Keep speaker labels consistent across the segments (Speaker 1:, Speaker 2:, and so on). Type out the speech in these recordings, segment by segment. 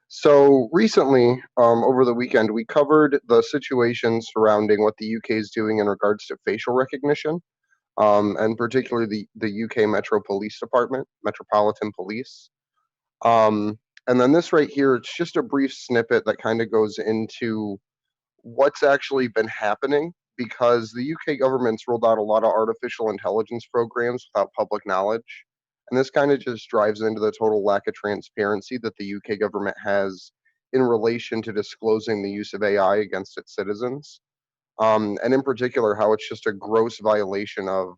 Speaker 1: So recently, over the weekend, we covered the situation surrounding what the UK is doing in regards to facial recognition, and particularly the UK Metropolitan Police. Um, and then this right here, it's just a brief snippet that kind of goes into what's actually been happening because the UK government's rolled out a lot of artificial intelligence programs without public knowledge. And this kind of just drives into the total lack of transparency that the UK government has in relation to disclosing the use of AI against its citizens. And in particular, how it's just a gross violation of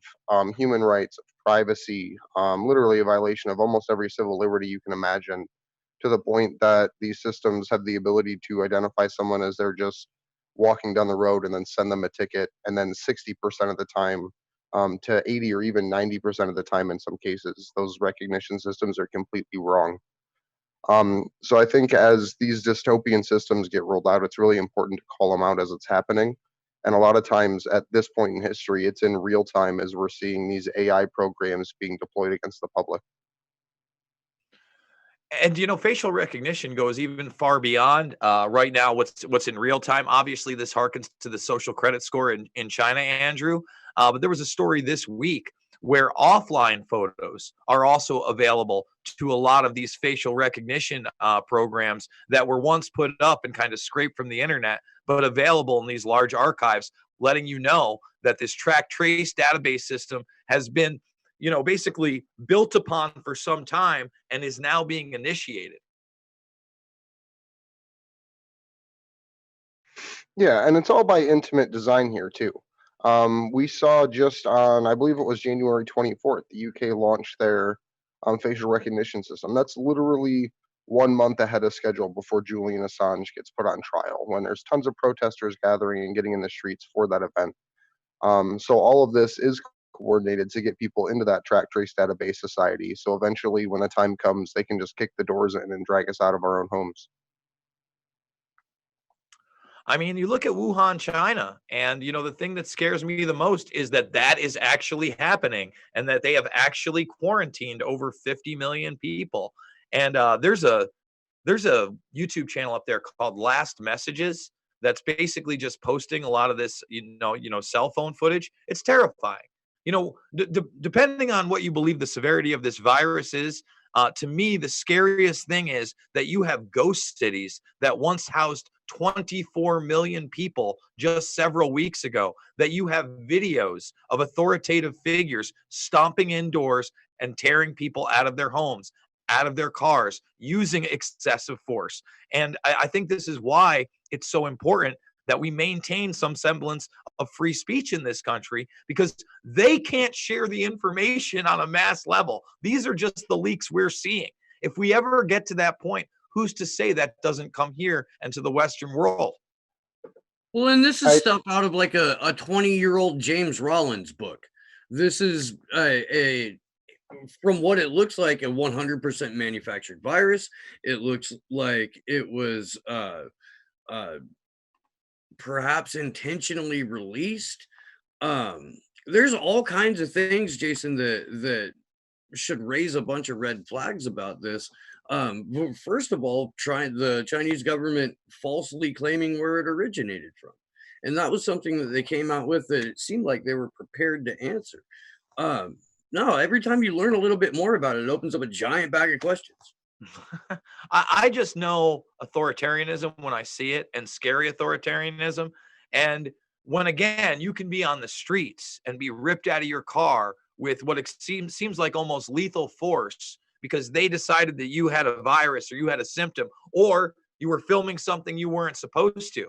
Speaker 1: human rights, of privacy, literally a violation of almost every civil liberty you can imagine, to the point that these systems have the ability to identify someone as they're just walking down the road and then send them a ticket. And then 60% of the time, to 80 or even 90% of the time in some cases, those recognition systems are completely wrong. So I think as these dystopian systems get rolled out, it's really important to call them out as it's happening. And a lot of times at this point in history, it's in real time as we're seeing these AI programs being deployed against the public.
Speaker 2: And facial recognition goes even far beyond right now what's in real time. Obviously, this harkens to the social credit score in China, Andrew. But there was a story this week where offline photos are also available to a lot of these facial recognition programs that were once put up and kind of scraped from the internet, but available in these large archives, letting you know that this track trace database system has been basically built upon for some time and is now being initiated.
Speaker 1: Yeah, and it's all by intimate design here too. We saw just on, I believe it was January 24th, the UK launched their facial recognition system. That's literally 1 month ahead of schedule before Julian Assange gets put on trial, when there's tons of protesters gathering and getting in the streets for that event. So all of this is coordinated to get people into that track trace database society. So eventually, when the time comes, they can just kick the doors in and drag us out of our own homes.
Speaker 2: I mean, you look at Wuhan, China, and the thing that scares me the most is that that is actually happening, and that they have actually quarantined over 50 million people. And there's a YouTube channel up there called Last Messages that's basically just posting a lot of this, cell phone footage. It's terrifying. Depending on what you believe the severity of this virus is, to me, the scariest thing is that you have ghost cities that once housed 24 million people just several weeks ago, that you have videos of authoritative figures stomping indoors and tearing people out of their homes, out of their cars, using excessive force. And I think this is why it's so important that we maintain some semblance of free speech in this country, because they can't share the information on a mass level. These are just the leaks we're seeing. If we ever get to that point, who's to say that doesn't come here and to the Western world?
Speaker 3: Well, and this is
Speaker 1: I
Speaker 3: stuff out of like a 20-year-old James Rollins book. This is from what it looks like, a 100% manufactured virus. It looks like it was uh, perhaps intentionally released. There's all kinds of things, Jason, that should raise a bunch of red flags about this. First of all, the Chinese government falsely claiming where it originated from, and that was something that they came out with that it seemed like they were prepared to answer. No, every time you learn a little bit more about it, it opens up a giant bag of questions.
Speaker 2: I just know authoritarianism when I see it, and scary authoritarianism. And when, again, you can be on the streets and be ripped out of your car with what seems like almost lethal force because they decided that you had a virus or you had a symptom, or you were filming something you weren't supposed to.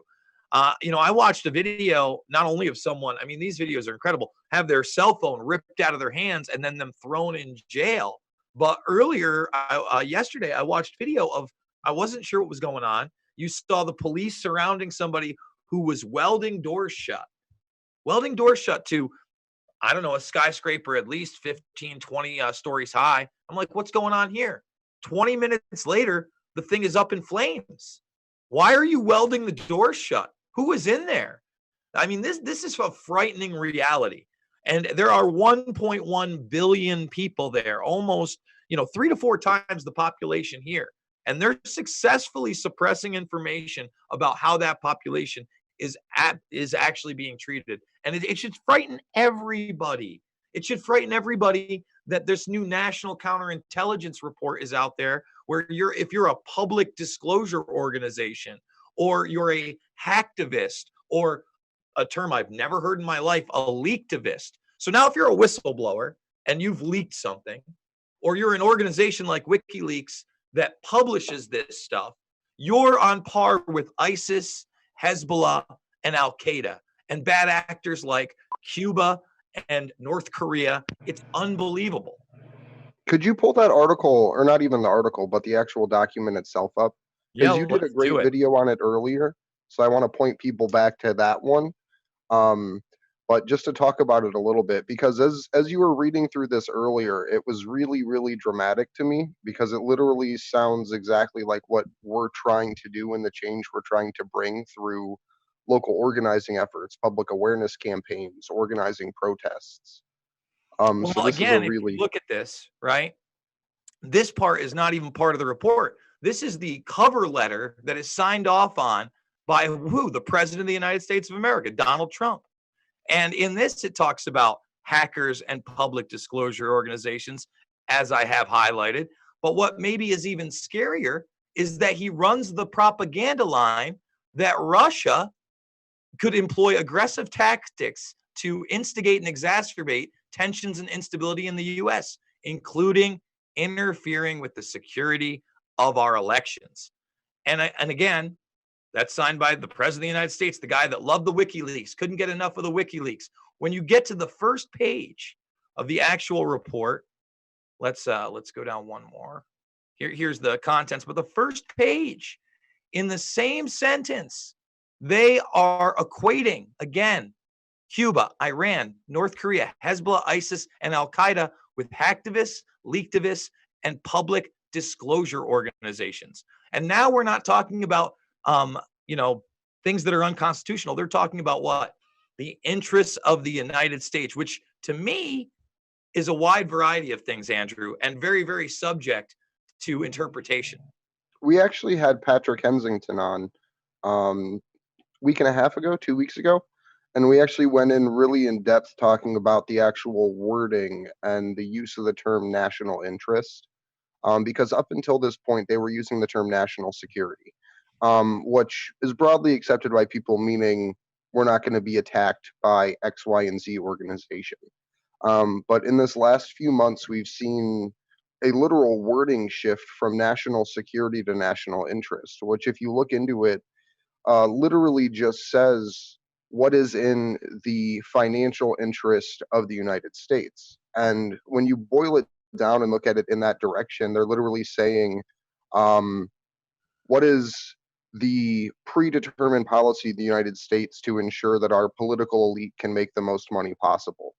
Speaker 2: I watched a video not only of someone, I mean, these videos are incredible, have their cell phone ripped out of their hands and then them thrown in jail. But earlier, yesterday, I watched video of, I wasn't sure what was going on. You saw the police surrounding somebody who was welding doors shut to, I don't know, a skyscraper at least 15, 20 stories high. I'm like, what's going on here? 20 minutes later, the thing is up in flames. Why are you welding the doors shut? Who is in there? I mean, this is a frightening reality. And there are 1.1 billion people there, almost, 3 to 4 times the population here. And they're successfully suppressing information about how that population is actually being treated. And it should frighten everybody. It should frighten everybody that this new national counterintelligence report is out there where if you're a public disclosure organization, or you're a hacktivist, or a term I've never heard in my life, a leaktivist. So now if you're a whistleblower and you've leaked something, or you're an organization like WikiLeaks that publishes this stuff, you're on par with ISIS, Hezbollah, and Al Qaeda, and bad actors like Cuba and North Korea. It's unbelievable.
Speaker 1: Could you pull that article, or not even the article, but the actual document itself up?
Speaker 2: Yeah,
Speaker 1: Because you did a
Speaker 2: let's
Speaker 1: great
Speaker 2: do it.
Speaker 1: video on it earlier. So I want to point people back to that one. But just to talk about it a little bit, because as you were reading through this earlier, it was really, really dramatic to me, because it literally sounds exactly like what we're trying to do and the change we're trying to bring through local organizing efforts, public awareness campaigns, organizing protests. So
Speaker 2: Well,
Speaker 1: this is a
Speaker 2: again, if you
Speaker 1: really
Speaker 2: look at this, right, this part is not even part of the report. This is the cover letter that is signed off on by who? The President of the United States of America, Donald Trump. And in this, it talks about hackers and public disclosure organizations, as I have highlighted. But what maybe is even scarier is that he runs the propaganda line that Russia could employ aggressive tactics to instigate and exacerbate tensions and instability in the US, including interfering with the security of our elections. And again, that's signed by the President of the United States, the guy that loved the WikiLeaks, couldn't get enough of the WikiLeaks. When you get to the first page of the actual report, let's go down one more. Here's the contents, but the first page, in the same sentence, they are equating, again, Cuba, Iran, North Korea, Hezbollah, ISIS, and Al Qaeda with hacktivists, leaktivists, and public disclosure organizations. And now we're not talking about, things that are unconstitutional. They're talking about what? The interests of the United States, which to me is a wide variety of things, Andrew, and very, very subject to interpretation.
Speaker 1: We actually had Patrick Kensington on week and a half ago, 2 weeks ago, and we actually went in really in depth talking about the actual wording and the use of the term national interest, because up until this point they were using the term national security, which is broadly accepted by people, meaning we're not going to be attacked by X, Y, and Z organization. But in this last few months, we've seen a literal wording shift from national security to national interest, which, if you look into it, literally just says what is in the financial interest of the United States. And when you boil it down and look at it in that direction, they're literally saying, what is the predetermined policy of the United States to ensure that our political elite can make the most money possible?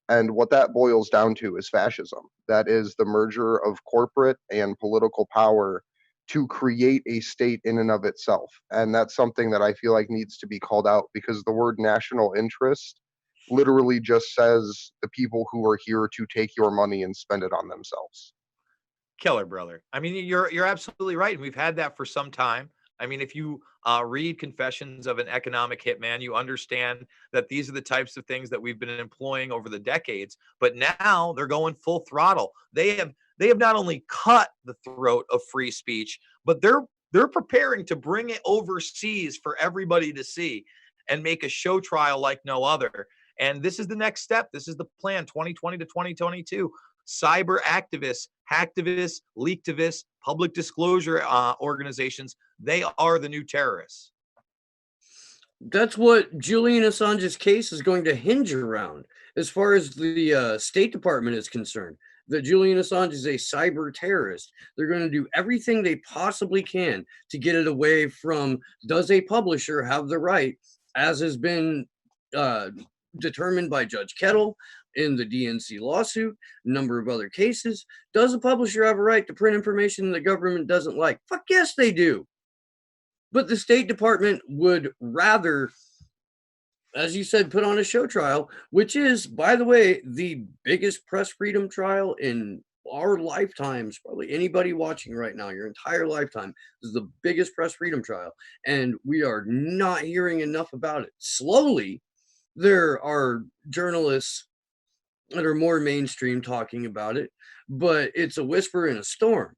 Speaker 1: And what that boils down to is fascism. That is the merger of corporate and political power to create a state in and of itself. And that's something that I feel like needs to be called out, because the word national interest literally just says the people who are here to take your money and spend it on themselves.
Speaker 2: Killer, brother. I mean, you're absolutely right. And we've had that for some time. I mean, if you read Confessions of an Economic Hitman, you understand that these are the types of things that we've been employing over the decades. But now they're going full throttle. They have not only cut the throat of free speech, but they're preparing to bring it overseas for everybody to see and make a show trial like no other. And this is the next step. This is the plan, 2020 to 2022. Cyber activists, hacktivists, leaktivists, public disclosure organizations, they are the new terrorists.
Speaker 3: That's what Julian Assange's case is going to hinge around, as far as the State Department is concerned. That Julian Assange is a cyber terrorist. They're going to do everything they possibly can to get it away from, does a publisher have the right, as has been determined by Judge Kettle in the DNC lawsuit, a number of other cases, does a publisher have a right to print information the government doesn't like? Fuck yes, they do. But the State Department would rather, as you said, put on a show trial, which is, by the way, the biggest press freedom trial in our lifetimes, probably anybody watching right now, your entire lifetime, this is the biggest press freedom trial, and we are not hearing enough about it. Slowly, there are journalists that are more mainstream talking about it, but it's a whisper in a storm.